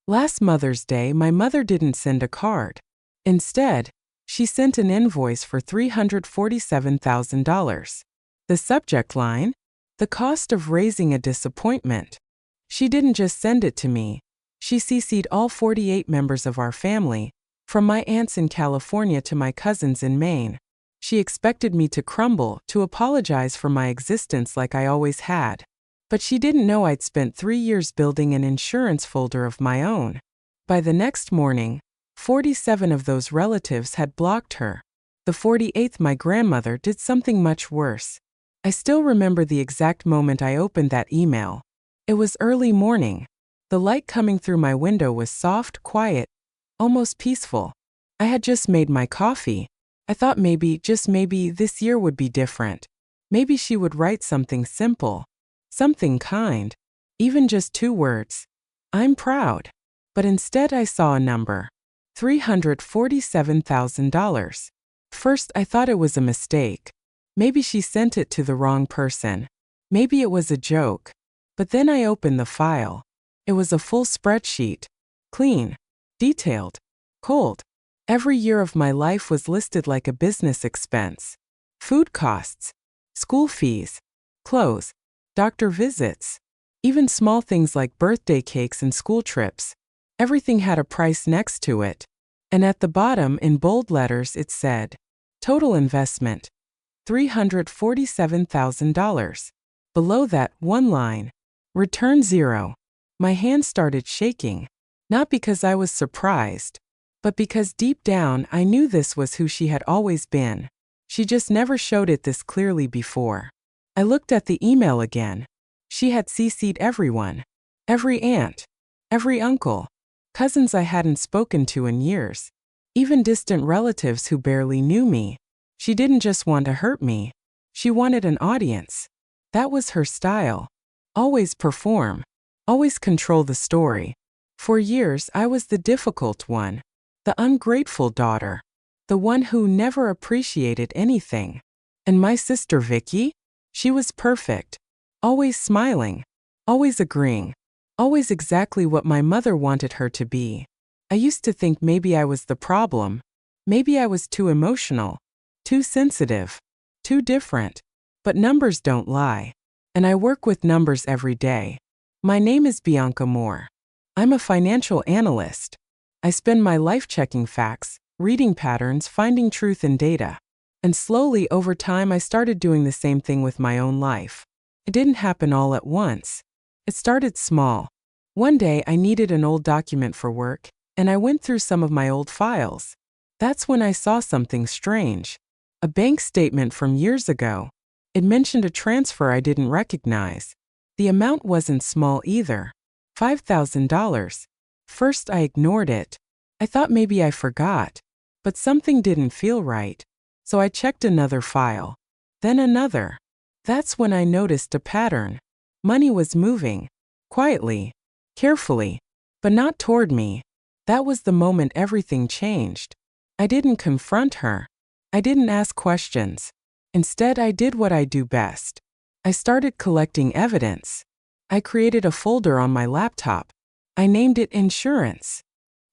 Last Mother's Day, my mother didn't send a card. Instead, she sent an invoice for $347,000. The subject line? The cost of raising a disappointment. She didn't just send it to me. She CC'd all 48 members of our family, from my aunts in California to my cousins in Maine. She expected me to crumble, to apologize for my existence like I always had. But she didn't know I'd spent 3 years building an insurance folder of my own. By the next morning, 47 of those relatives had blocked her. The 48th, my grandmother, did something much worse. I still remember the exact moment I opened that email. It was early morning. The light coming through my window was soft, quiet, almost peaceful. I had just made my coffee. I thought maybe, just maybe, this year would be different. Maybe she would write something simple, something kind, even just 2 words. I'm proud. But instead I saw a number. $347,000. First I thought it was a mistake. Maybe she sent it to the wrong person. Maybe it was a joke. But then I opened the file. It was a full spreadsheet. Clean. Detailed. Cold. Every year of my life was listed like a business expense. Food costs. School fees. Clothes. Doctor visits. Even small things like birthday cakes and school trips. Everything had a price next to it. And at the bottom, in bold letters, it said, total investment, $347,000. Below that, one line, return 0. My hand started shaking, not because I was surprised, but because deep down I knew this was who she had always been. She just never showed it this clearly before. I looked at the email again. She had CC'd everyone. Every aunt. Every uncle. Cousins I hadn't spoken to in years. Even distant relatives who barely knew me. She didn't just want to hurt me. She wanted an audience. That was her style. Always perform. Always control the story. For years I was the difficult one. The ungrateful daughter. The one who never appreciated anything. And my sister Vicky? She was perfect. Always smiling. Always agreeing. Always exactly what my mother wanted her to be. I used to think maybe I was the problem. Maybe I was too emotional. Too sensitive. Too different. But numbers don't lie. And I work with numbers every day. My name is Bianca Moore. I'm a financial analyst. I spend my life checking facts, reading patterns, finding truth in data. And slowly over time I started doing the same thing with my own life. It didn't happen all at once. It started small. One day I needed an old document for work, and I went through some of my old files. That's when I saw something strange. A bank statement from years ago. It mentioned a transfer I didn't recognize. The amount wasn't small either. $5,000. First I ignored it. I thought maybe I forgot. But something didn't feel right. So I checked another file. Then another. That's when I noticed a pattern. Money was moving. Quietly. Carefully. But not toward me. That was the moment everything changed. I didn't confront her. I didn't ask questions. Instead, I did what I do best. I started collecting evidence. I created a folder on my laptop. I named it Insurance.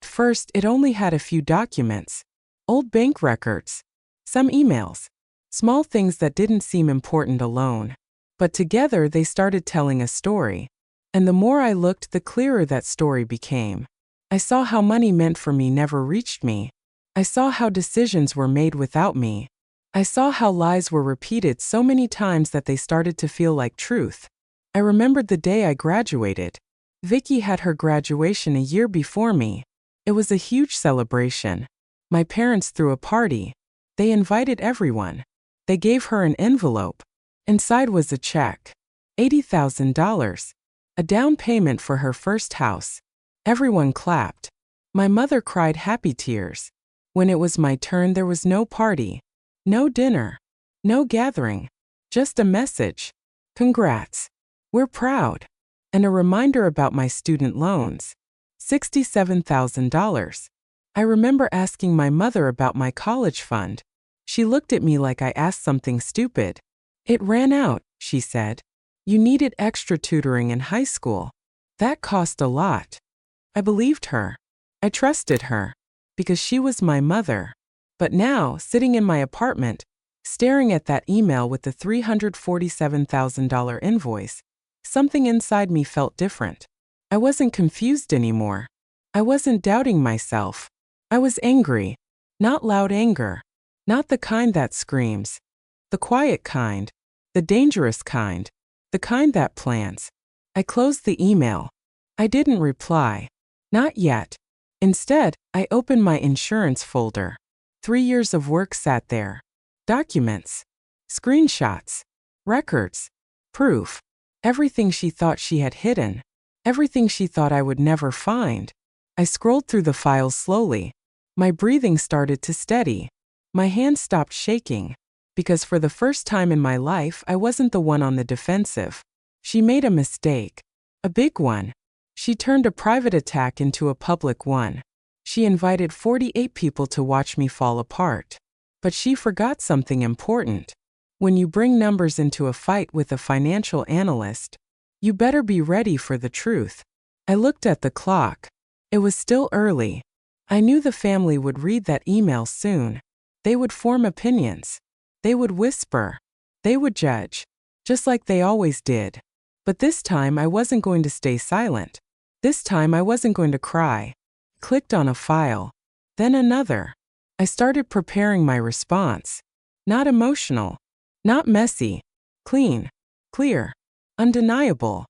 First, it only had a few documents. Old bank records. Some emails. Small things that didn't seem important alone. But together they started telling a story. And the more I looked, the clearer that story became. I saw how money meant for me never reached me. I saw how decisions were made without me. I saw how lies were repeated so many times that they started to feel like truth. I remembered the day I graduated. Vicky had her graduation a year before me. It was a huge celebration. My parents threw a party. They invited everyone. They gave her an envelope. Inside was a check. $80,000. A down payment for her first house. Everyone clapped. My mother cried happy tears. When it was my turn, there was no party. No dinner. No gathering. Just a message. Congrats. We're proud. And a reminder about my student loans. $67,000. I remember asking my mother about my college fund. She looked at me like I asked something stupid. It ran out, she said. You needed extra tutoring in high school. That cost a lot. I believed her. I trusted her. Because she was my mother. But now, sitting in my apartment, staring at that email with the $347,000 invoice, something inside me felt different. I wasn't confused anymore. I wasn't doubting myself. I was angry. Not loud anger. Not the kind that screams. The quiet kind. The dangerous kind. The kind that plans. I closed the email. I didn't reply. Not yet. Instead, I opened my insurance folder. 3 years of work sat there. Documents. Screenshots. Records. Proof. Everything she thought she had hidden. Everything she thought I would never find. I scrolled through the files slowly. My breathing started to steady. My hands stopped shaking. Because for the first time in my life, I wasn't the one on the defensive. She made a mistake. A big one. She turned a private attack into a public one. She invited 48 people to watch me fall apart. But she forgot something important. When you bring numbers into a fight with a financial analyst, you better be ready for the truth. I looked at the clock. It was still early. I knew the family would read that email soon. They would form opinions. They would whisper. They would judge. Just like they always did. But this time I wasn't going to stay silent. This time I wasn't going to cry. Clicked on a file. Then another. I started preparing my response. Not emotional. Not messy. Clean. Clear. Undeniable.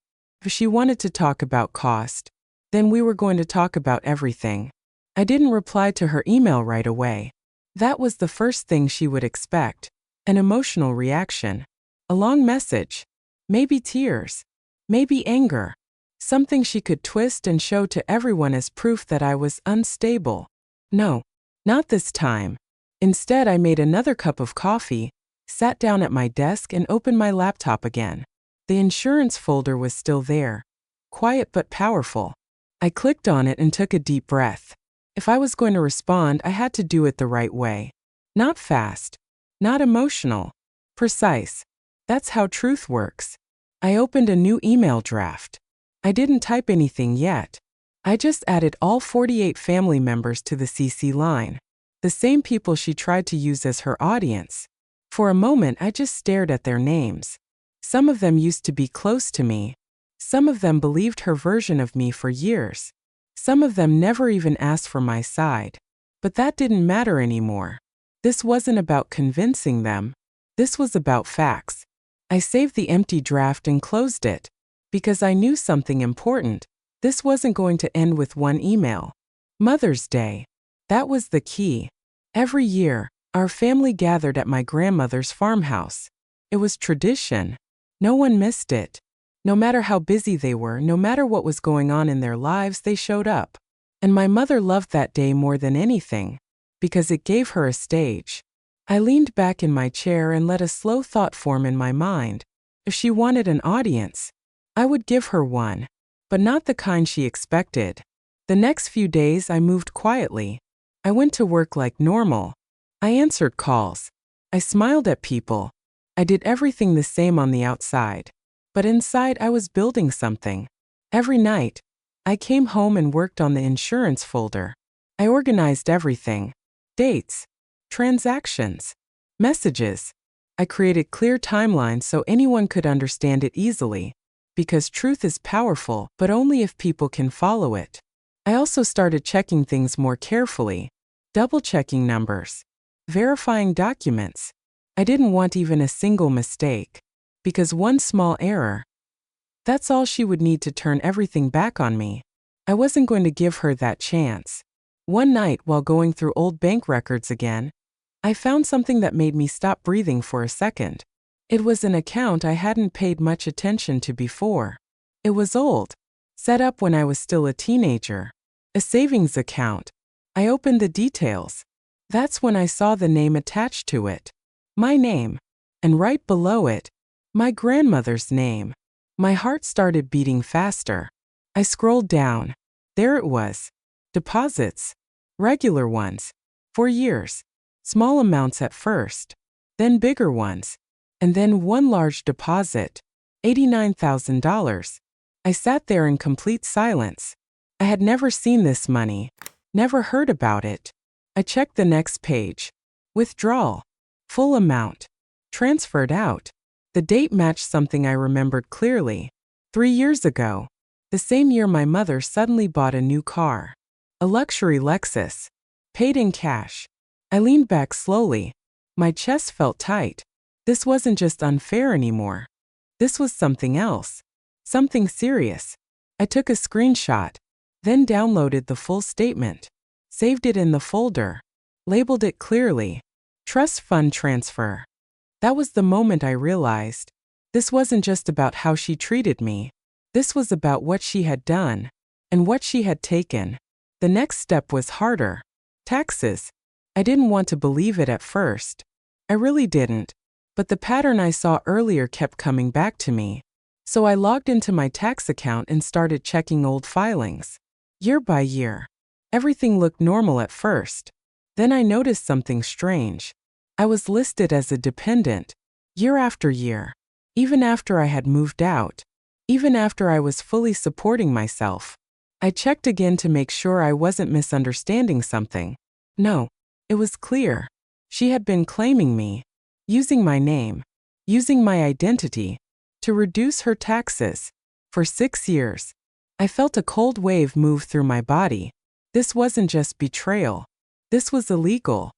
If she wanted to talk about cost, then we were going to talk about everything. I didn't reply to her email right away. That was the first thing she would expect. An emotional reaction. A long message. Maybe tears. Maybe anger. Something she could twist and show to everyone as proof that I was unstable. No, not this time. Instead, I made another cup of coffee, sat down at my desk and opened my laptop again. The insurance folder was still there. Quiet but powerful. I clicked on it and took a deep breath. If I was going to respond, I had to do it the right way. Not fast. Not emotional. Precise. That's how truth works. I opened a new email draft. I didn't type anything yet. I just added all 48 family members to the CC line. The same people she tried to use as her audience. For a moment, I just stared at their names. Some of them used to be close to me. Some of them believed her version of me for years. Some of them never even asked for my side. But that didn't matter anymore. This wasn't about convincing them. This was about facts. I saved the empty draft and closed it. Because I knew something important. This wasn't going to end with one email. Mother's Day. That was the key. Every year, our family gathered at my grandmother's farmhouse. It was tradition. No one missed it. No matter how busy they were, no matter what was going on in their lives, they showed up. And my mother loved that day more than anything. Because it gave her a stage. I leaned back in my chair and let a slow thought form in my mind. If she wanted an audience, I would give her one, but not the kind she expected. The next few days I moved quietly. I went to work like normal. I answered calls. I smiled at people. I did everything the same on the outside. But inside I was building something. Every night, I came home and worked on the insurance folder. I organized everything. Dates. Transactions. Messages. I created clear timelines so anyone could understand it easily. Because truth is powerful, but only if people can follow it. I also started checking things more carefully. Double-checking numbers. Verifying documents. I didn't want even a single mistake. Because one small error, that's all she would need to turn everything back on me. I wasn't going to give her that chance. One night, while going through old bank records again, I found something that made me stop breathing for a second. It was an account I hadn't paid much attention to before. It was old, set up when I was still a teenager. A savings account. I opened the details. That's when I saw the name attached to it. My name. And right below it, my grandmother's name. My heart started beating faster. I scrolled down. There it was. Deposits. Regular ones. For years. Small amounts at first. Then bigger ones. And then one large deposit. $89,000. I sat there in complete silence. I had never seen this money, never heard about it. I checked the next page. Withdrawal. Full amount. Transferred out. The date matched something I remembered clearly. 3 years ago. The same year my mother suddenly bought a new car. A luxury Lexus. Paid in cash. I leaned back slowly. My chest felt tight. This wasn't just unfair anymore. This was something else. Something serious. I took a screenshot, then downloaded the full statement. Saved it in the folder. Labeled it clearly. Trust fund transfer. That was the moment I realized. This wasn't just about how she treated me. This was about what she had done and what she had taken. The next step was harder. Taxes. I didn't want to believe it at first. I really didn't. But the pattern I saw earlier kept coming back to me. So I logged into my tax account and started checking old filings. Year by year. Everything looked normal at first. Then I noticed something strange. I was listed as a dependent. Year after year. Even after I had moved out. Even after I was fully supporting myself. I checked again to make sure I wasn't misunderstanding something. No, it was clear. She had been claiming me. Using my name. Using my identity. To reduce her taxes. For 6 years. I felt a cold wave move through my body. This wasn't just betrayal. This was illegal.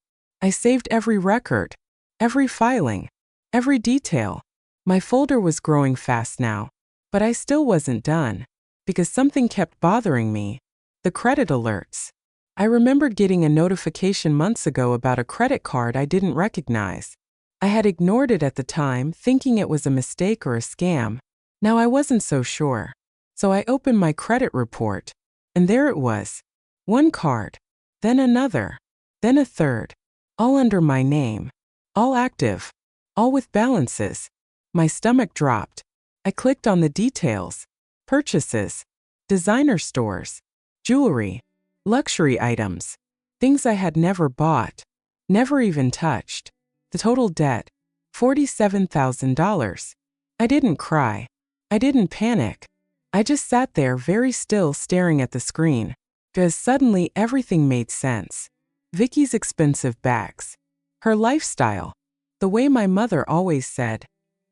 I saved every record. Every filing. Every detail. My folder was growing fast now. But I still wasn't done. Because something kept bothering me. The credit alerts. I remembered getting a notification months ago about a credit card I didn't recognize. I had ignored it at the time, thinking it was a mistake or a scam. Now I wasn't so sure. So I opened my credit report. And there it was. One card. Then another. Then a third. All under my name. All active. All with balances. My stomach dropped. I clicked on the details. Purchases. Designer stores. Jewelry. Luxury items. Things I had never bought. Never even touched. The total debt. $47,000. I didn't cry. I didn't panic. I just sat there very still staring at the screen. Because suddenly everything made sense. Vicky's expensive bags. Her lifestyle. The way my mother always said.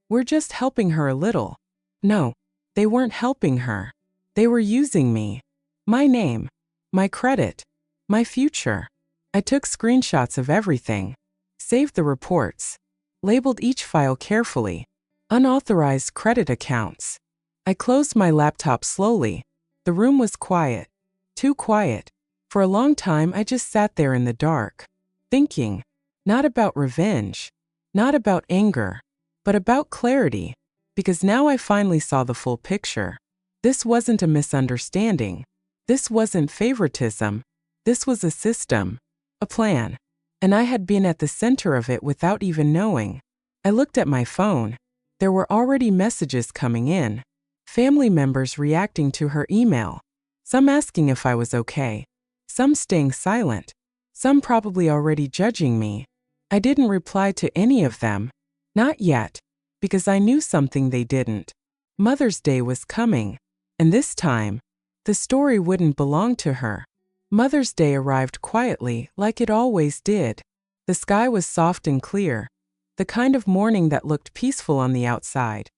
We're just helping her a little. No, they weren't helping her. They were using me. My name. My credit. My future. I took screenshots of everything. Saved the reports. Labeled each file carefully. Unauthorized credit accounts. I closed my laptop slowly. The room was quiet. Too quiet. For a long time I just sat there in the dark. Thinking. Not about revenge. Not about anger. But about clarity. Because now I finally saw the full picture. This wasn't a misunderstanding. This wasn't favoritism. This was a system. A plan. And I had been at the center of it without even knowing. I looked at my phone. There were already messages coming in. Family members reacting to her email. Some asking if I was okay. Some staying silent. Some probably already judging me. I didn't reply to any of them. Not yet. Because I knew something they didn't. Mother's Day was coming. And this time, the story wouldn't belong to her. Mother's Day arrived quietly, like it always did. The sky was soft and clear. The kind of morning that looked peaceful on the outside.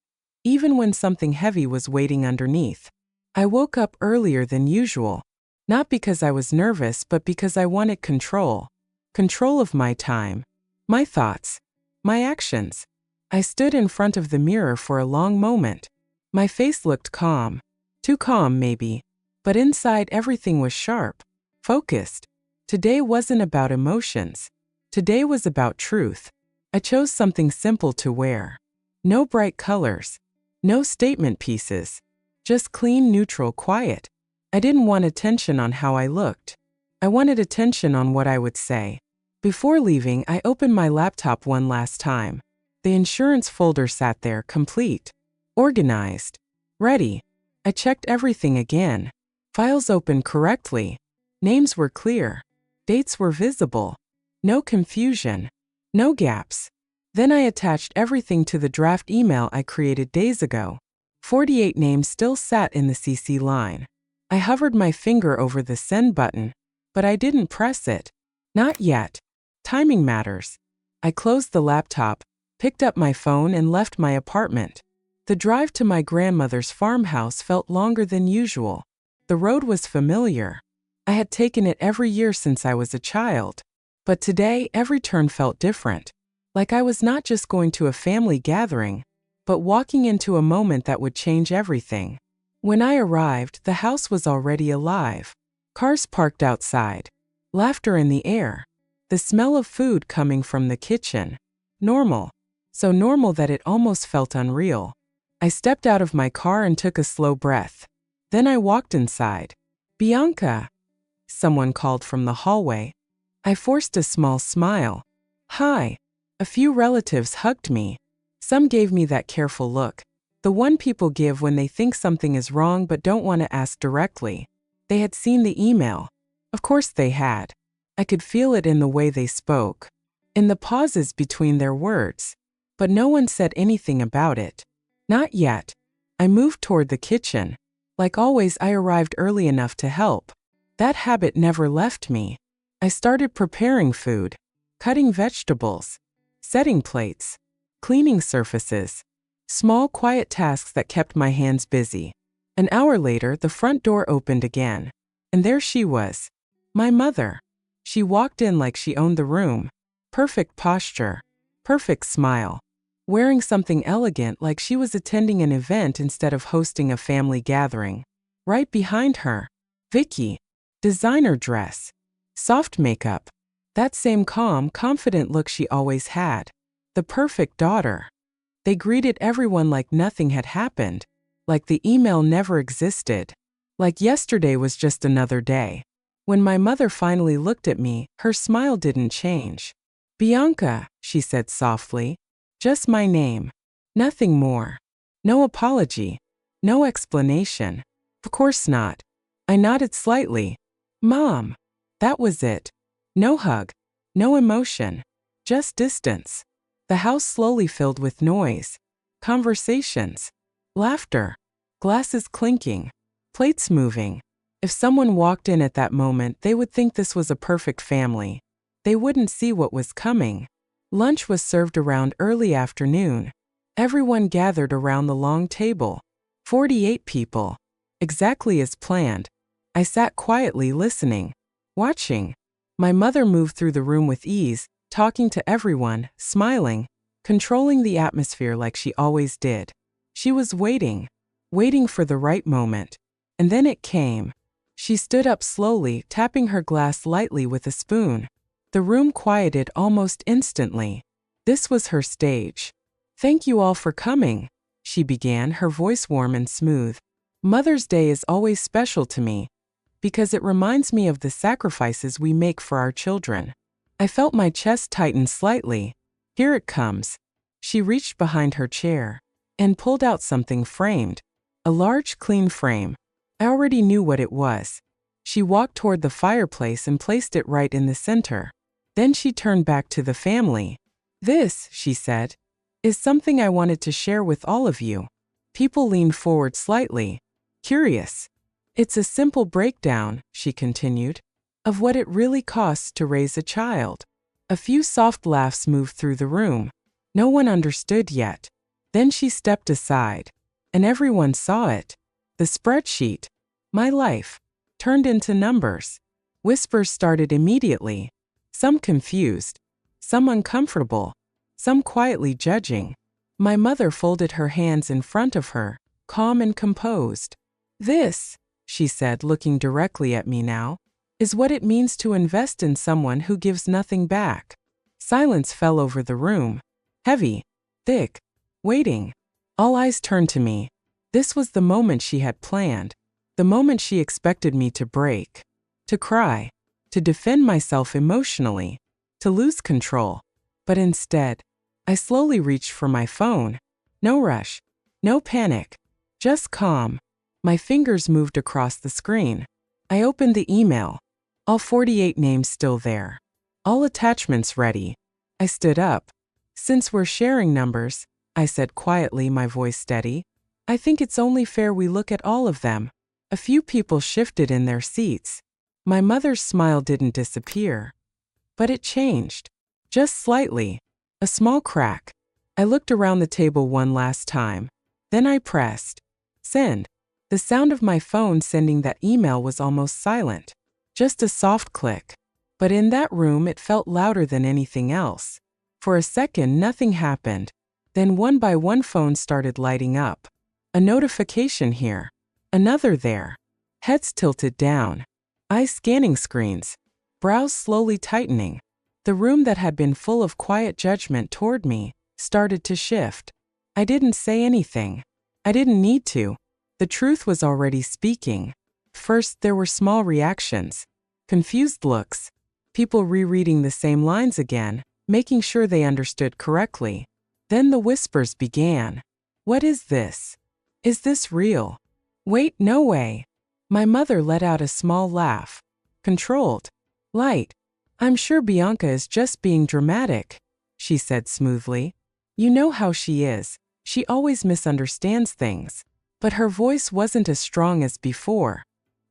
Even when something heavy was waiting underneath. I woke up earlier than usual. Not because I was nervous, but because I wanted control. Control of my time. My thoughts. My actions. I stood in front of the mirror for a long moment. My face looked calm. Too calm, maybe. But inside everything was sharp. Focused. Today wasn't about emotions. Today was about truth. I chose something simple to wear. No bright colors. No statement pieces. Just clean, neutral, quiet. I didn't want attention on how I looked. I wanted attention on what I would say. Before leaving, I opened my laptop one last time. The insurance folder sat there, complete. Organized. Ready. I checked everything again. Files opened correctly. Names were clear. Dates were visible. No confusion. No gaps. Then I attached everything to the draft email I created days ago. 48 names still sat in the CC line. I hovered my finger over the send button, but I didn't press it. Not yet. Timing matters. I closed the laptop, picked up my phone, and left my apartment. The drive to my grandmother's farmhouse felt longer than usual. The road was familiar. I had taken it every year since I was a child. But today, every turn felt different. Like I was not just going to a family gathering, but walking into a moment that would change everything. When I arrived, the house was already alive. Cars parked outside. Laughter in the air. The smell of food coming from the kitchen. Normal. So normal that it almost felt unreal. I stepped out of my car and took a slow breath. Then I walked inside. "Bianca," someone called from the hallway. I forced a small smile. "Hi." A few relatives hugged me. Some gave me that careful look. The one people give when they think something is wrong but don't want to ask directly. They had seen the email. Of course they had. I could feel it in the way they spoke, in the pauses between their words. But no one said anything about it. Not yet. I moved toward the kitchen. Like always, I arrived early enough to help. That habit never left me. I started preparing food, cutting vegetables, setting plates, cleaning surfaces. Small, quiet tasks that kept my hands busy. An hour later, the front door opened again. And there she was. My mother. She walked in like she owned the room. Perfect posture. Perfect smile. Wearing something elegant like she was attending an event instead of hosting a family gathering. Right behind her, Vicky. Designer dress. Soft makeup. That same calm, confident look she always had. The perfect daughter. They greeted everyone like nothing had happened. Like the email never existed. Like yesterday was just another day. When my mother finally looked at me, her smile didn't change. "Bianca," she said softly. "Just my name. Nothing more. No apology. No explanation." "Of course not." I nodded slightly. "Mom." That was it. No hug. No emotion. Just distance. The house slowly filled with noise. Conversations. Laughter. Glasses clinking. Plates moving. If someone walked in at that moment, they would think this was a perfect family. They wouldn't see what was coming. Lunch was served around early afternoon. Everyone gathered around the long table. 48 people. Exactly as planned. I sat quietly listening. Watching. My mother moved through the room with ease, talking to everyone, smiling, controlling the atmosphere like she always did. She was waiting. Waiting for the right moment. And then it came. She stood up slowly, tapping her glass lightly with a spoon. The room quieted almost instantly. This was her stage. "Thank you all for coming," she began, her voice warm and smooth. "Mother's Day is always special to me, because it reminds me of the sacrifices we make for our children." I felt my chest tighten slightly. "Here it comes." She reached behind her chair and pulled out something framed. A large, clean frame. I already knew what it was. She walked toward the fireplace and placed it right in the center. Then she turned back to the family. "This," she said, "is something I wanted to share with all of you." People leaned forward slightly, curious. "It's a simple breakdown," she continued, "of what it really costs to raise a child." A few soft laughs moved through the room. No one understood yet. Then she stepped aside, and everyone saw it. The spreadsheet, my life, turned into numbers. Whispers started immediately. Some confused, some uncomfortable, some quietly judging. My mother folded her hands in front of her, calm and composed. "This," she said, looking directly at me now, "is what it means to invest in someone who gives nothing back." Silence fell over the room. Heavy, thick, waiting. All eyes turned to me. This was the moment she had planned. The moment she expected me to break. To cry. To defend myself emotionally. To lose control. But instead, I slowly reached for my phone. No rush. No panic. Just calm. My fingers moved across the screen. I opened the email. All 48 names still there. All attachments ready. I stood up. "Since we're sharing numbers," I said quietly, my voice steady, "I think it's only fair we look at all of them. A few people shifted in their seats. My mother's smile didn't disappear. But it changed. Just slightly. A small crack. I looked around the table one last time. Then I pressed send. The sound of my phone sending that email was almost silent. Just a soft click. But in that room it felt louder than anything else. For a second nothing happened. Then one by one phones started lighting up. A notification here. Another there. Heads tilted down. Eyes scanning screens. Brows slowly tightening. The room that had been full of quiet judgment toward me started to shift. I didn't say anything. I didn't need to. The truth was already speaking. First, there were small reactions. Confused looks. People rereading the same lines again, making sure they understood correctly. Then the whispers began. What is this? Is this real? Wait, no way. My mother let out a small laugh. Controlled. Light. I'm sure Bianca is just being dramatic, she said smoothly. You know how she is. She always misunderstands things. But her voice wasn't as strong as before.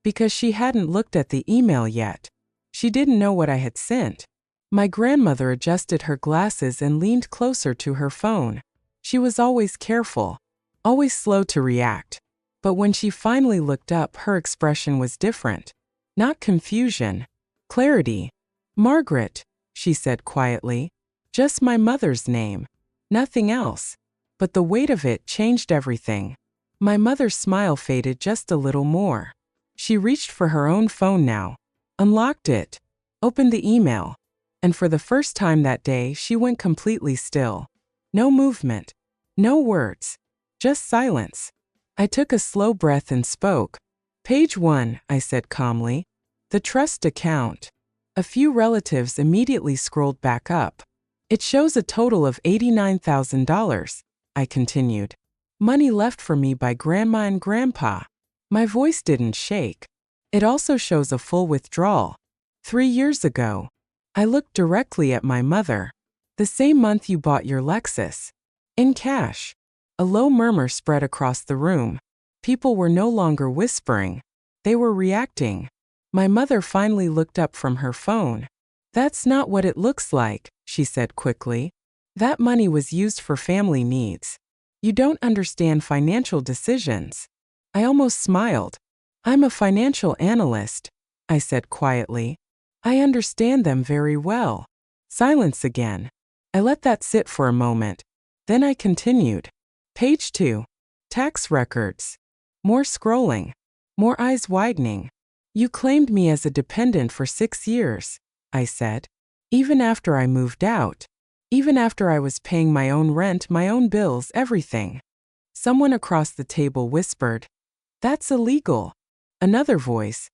Because she hadn't looked at the email yet. She didn't know what I had sent. My grandmother adjusted her glasses and leaned closer to her phone. She was always careful. Always slow to react. But when she finally looked up, her expression was different. Not confusion. Clarity. Margaret, she said quietly. Just my mother's name. Nothing else. But the weight of it changed everything. My mother's smile faded just a little more. She reached for her own phone now. Unlocked it. Opened the email. And for the first time that day, she went completely still. No movement. No words. Just silence. I took a slow breath and spoke. Page 1, I said calmly. The trust account. A few relatives immediately scrolled back up. It shows a total of $89,000, I continued. Money left for me by Grandma and Grandpa. My voice didn't shake. It also shows a full withdrawal. 3 years ago. I looked directly at my mother. The same month you bought your Lexus. In cash. A low murmur spread across the room. People were no longer whispering. They were reacting. My mother finally looked up from her phone. That's not what it looks like, she said quickly. That money was used for family needs. You don't understand financial decisions. I almost smiled. I'm a financial analyst, I said quietly. I understand them very well. Silence again. I let that sit for a moment. Then I continued. Page 2. Tax records. More scrolling. More eyes widening. You claimed me as a dependent for 6 years, I said. Even after I moved out. Even after I was paying my own rent, my own bills, everything. Someone across the table whispered, That's illegal. Another voice,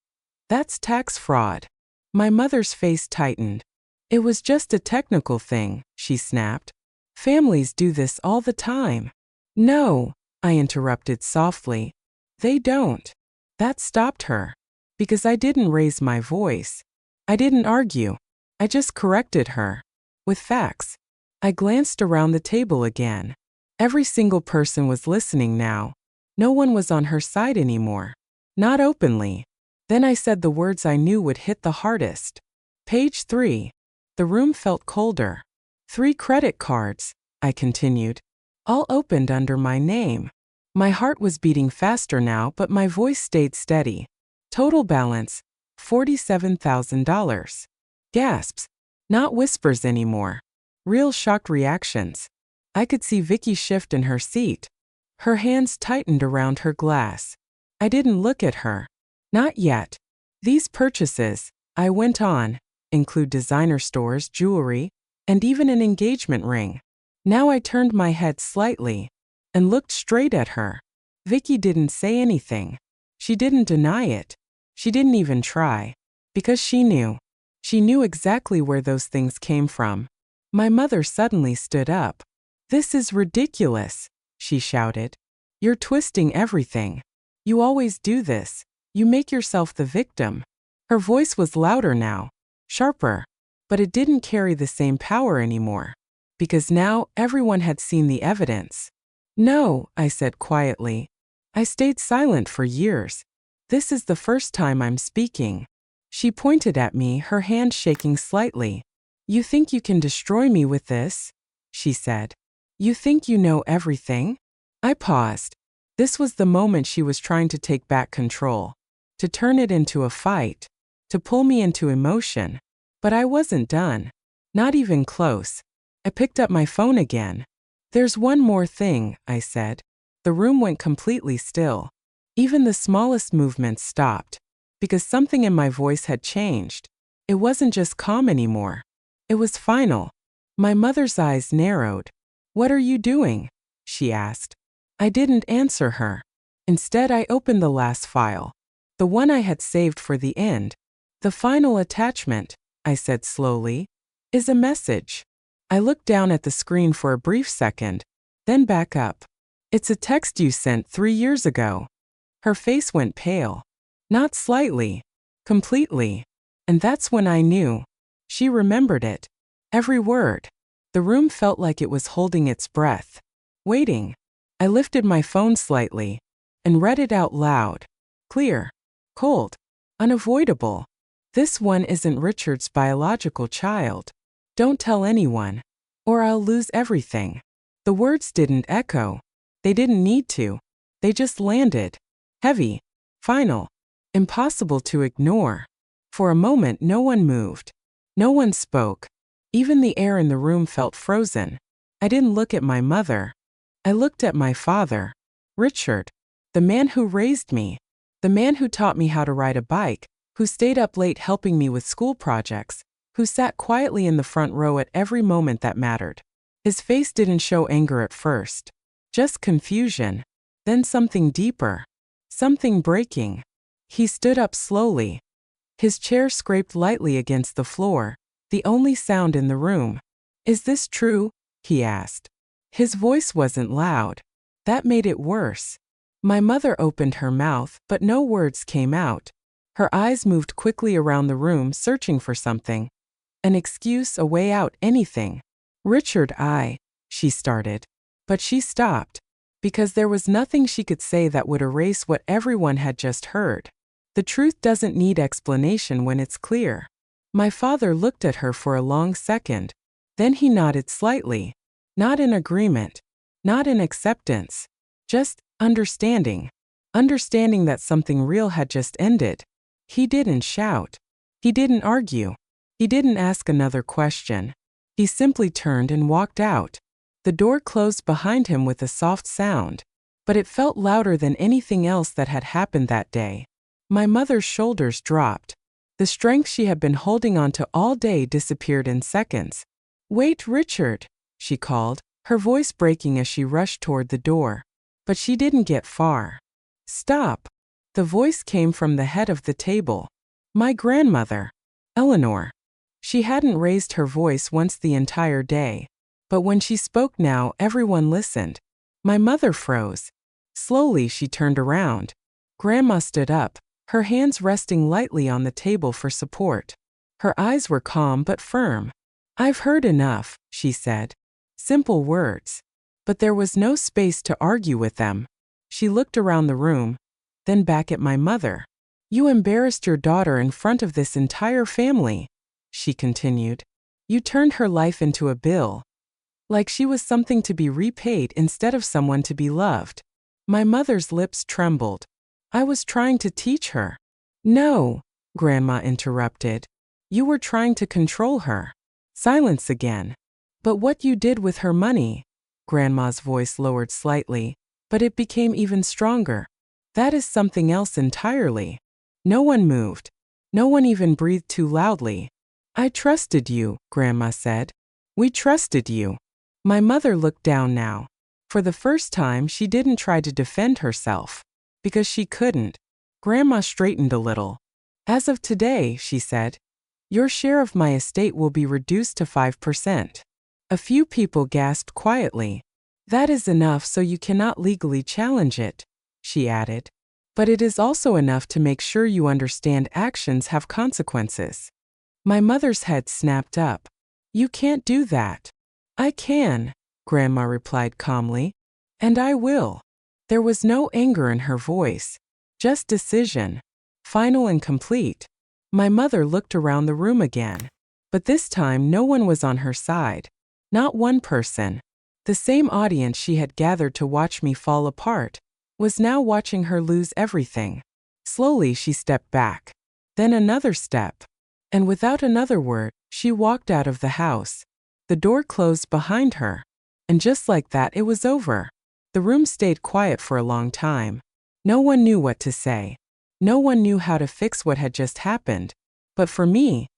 That's tax fraud. My mother's face tightened. It was just a technical thing, she snapped. Families do this all the time. No, I interrupted softly. They don't. That stopped her. Because I didn't raise my voice. I didn't argue. I just corrected her. With facts. I glanced around the table again. Every single person was listening now. No one was on her side anymore. Not openly. Then I said the words I knew would hit the hardest. Page 3. The room felt colder. 3 credit cards, I continued. All opened under my name. My heart was beating faster now, but my voice stayed steady. Total balance, $47,000. Gasps. Not whispers anymore. Real shocked reactions. I could see Vicky shift in her seat. Her hands tightened around her glass. I didn't look at her. Not yet. These purchases, I went on, include designer stores, jewelry, and even an engagement ring. Now I turned my head slightly and looked straight at her. Vicky didn't say anything. She didn't deny it. She didn't even try. Because she knew. She knew exactly where those things came from. My mother suddenly stood up. This is ridiculous, she shouted. You're twisting everything. You always do this. You make yourself the victim. Her voice was louder now, sharper, but it didn't carry the same power anymore. Because now everyone had seen the evidence. No, I said quietly. I stayed silent for years. This is the first time I'm speaking. She pointed at me, her hand shaking slightly. You think you can destroy me with this? She said. You think you know everything? I paused. This was the moment she was trying to take back control, to turn it into a fight, to pull me into emotion. But I wasn't done. Not even close. I picked up my phone again. There's one more thing, I said. The room went completely still. Even the smallest movements stopped, because something in my voice had changed. It wasn't just calm anymore. It was final. My mother's eyes narrowed. What are you doing? She asked. I didn't answer her. Instead, I opened the last file, the one I had saved for the end. The final attachment, I said slowly, is a message. I looked down at the screen for a brief second, then back up. It's a text you sent 3 years ago. Her face went pale. Not slightly, completely. And that's when I knew. She remembered it. Every word. The room felt like it was holding its breath, waiting. I lifted my phone slightly and read it out loud. Clear, cold, unavoidable. This one isn't Richard's biological child. Don't tell anyone, or I'll lose everything. The words didn't echo. They didn't need to. They just landed. Heavy, final, impossible to ignore. For a moment, no one moved. No one spoke. Even the air in the room felt frozen. I didn't look at my mother. I looked at my father, Richard, the man who raised me, the man who taught me how to ride a bike, who stayed up late helping me with school projects, who sat quietly in the front row at every moment that mattered. His face didn't show anger at first, just confusion, then something deeper. Something breaking. He stood up slowly. His chair scraped lightly against the floor, the only sound in the room. Is this true? He asked. His voice wasn't loud. That made it worse. My mother opened her mouth, but no words came out. Her eyes moved quickly around the room, searching for something. An excuse, a way out, anything. Richard, she started. But she stopped. Because there was nothing she could say that would erase what everyone had just heard. The truth doesn't need explanation when it's clear. My father looked at her for a long second. Then he nodded slightly. Not in agreement. Not in acceptance. Just understanding. Understanding that something real had just ended. He didn't shout. He didn't argue. He didn't ask another question. He simply turned and walked out. The door closed behind him with a soft sound, but it felt louder than anything else that had happened that day. My mother's shoulders dropped. The strength she had been holding on to all day disappeared in seconds. Wait, Richard, she called, her voice breaking as she rushed toward the door. But she didn't get far. Stop. The voice came from the head of the table. My grandmother, Eleanor. She hadn't raised her voice once the entire day. But when she spoke now, everyone listened. My mother froze. Slowly, she turned around. Grandma stood up, her hands resting lightly on the table for support. Her eyes were calm but firm. I've heard enough, she said. Simple words. But there was no space to argue with them. She looked around the room, then back at my mother. You embarrassed your daughter in front of this entire family, she continued. You turned her life into a bill. Like she was something to be repaid instead of someone to be loved. My mother's lips trembled. I was trying to teach her. No, Grandma interrupted. You were trying to control her. Silence again. But what you did with her money, Grandma's voice lowered slightly, but it became even stronger. That is something else entirely. No one moved. No one even breathed too loudly. I trusted you, Grandma said. We trusted you. My mother looked down now. For the first time, she didn't try to defend herself. Because she couldn't. Grandma straightened a little. As of today, she said, your share of my estate will be reduced to 5%. A few people gasped quietly. That is enough so you cannot legally challenge it, she added. But it is also enough to make sure you understand actions have consequences. My mother's head snapped up. You can't do that. I can, Grandma replied calmly. And I will. There was no anger in her voice, Just decision. Final and complete. My mother looked around the room again. But this time no one was on her side. Not one person. The same audience she had gathered to watch me fall apart was now watching her lose everything. Slowly she stepped back. Then another step. And without another word, she walked out of the house. The door closed behind her. And just like that, it was over. The room stayed quiet for a long time. No one knew what to say. No one knew how to fix what had just happened. But for me,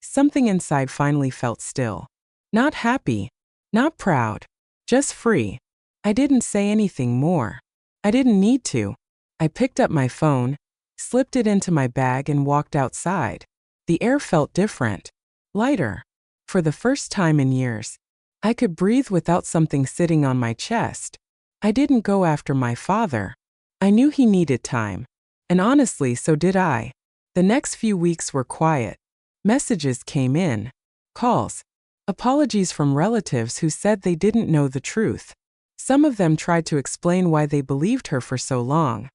something inside finally felt still. Not happy. Not proud. Just free. I didn't say anything more. I didn't need to. I picked up my phone, slipped it into my bag and walked outside. The air felt different. Lighter. For the first time in years, I could breathe without something sitting on my chest. I didn't go after my father. I knew he needed time. And honestly, so did I. The next few weeks were quiet. Messages came in. Calls. Apologies from relatives who said they didn't know the truth. Some of them tried to explain why they believed her for so long.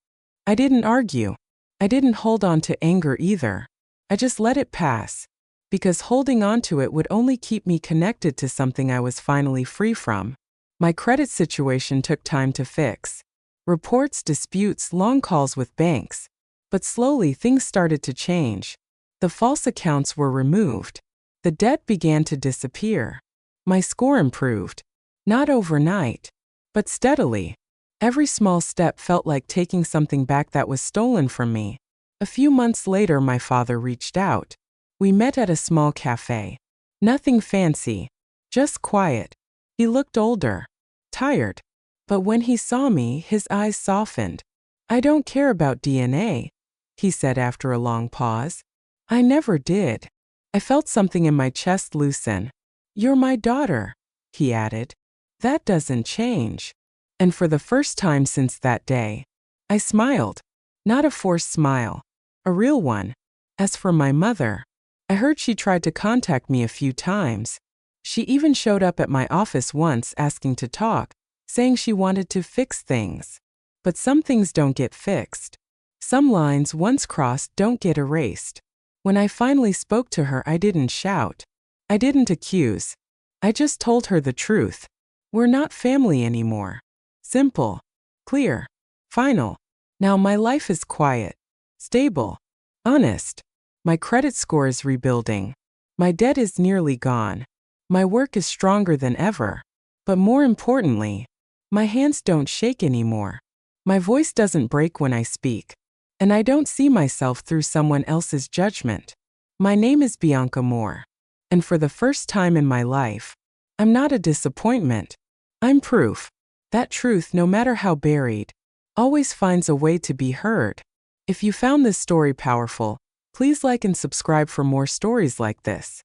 I didn't argue. I didn't hold on to anger either. I just let it pass. Because holding on to it would only keep me connected to something I was finally free from. My credit situation took time to fix. Reports, disputes, long calls with banks. But slowly things started to change. The false accounts were removed. The debt began to disappear. My score improved. Not overnight, but steadily. Every small step felt like taking something back that was stolen from me. A few months later, my father reached out. We met at a small cafe. Nothing fancy, just quiet. He looked older, tired. But when he saw me, his eyes softened. "I don't care about DNA," he said after a long pause. "I never did." I felt something in my chest loosen. "You're my daughter," he added. "That doesn't change." And for the first time since that day, I smiled. Not a forced smile, a real one. As for my mother, I heard she tried to contact me a few times. She even showed up at my office once asking to talk, saying she wanted to fix things. But some things don't get fixed. Some lines once crossed don't get erased. When I finally spoke to her, I didn't shout. I didn't accuse. I just told her the truth. We're not family anymore. Simple. Clear. Final. Now my life is quiet. Stable. Honest. My credit score is rebuilding. My debt is nearly gone. My work is stronger than ever. But more importantly, my hands don't shake anymore. My voice doesn't break when I speak. And I don't see myself through someone else's judgment. My name is Bianca Moore. And for the first time in my life, I'm not a disappointment. I'm proof. That truth, no matter how buried, always finds a way to be heard. If you found this story powerful, please like and subscribe for more stories like this.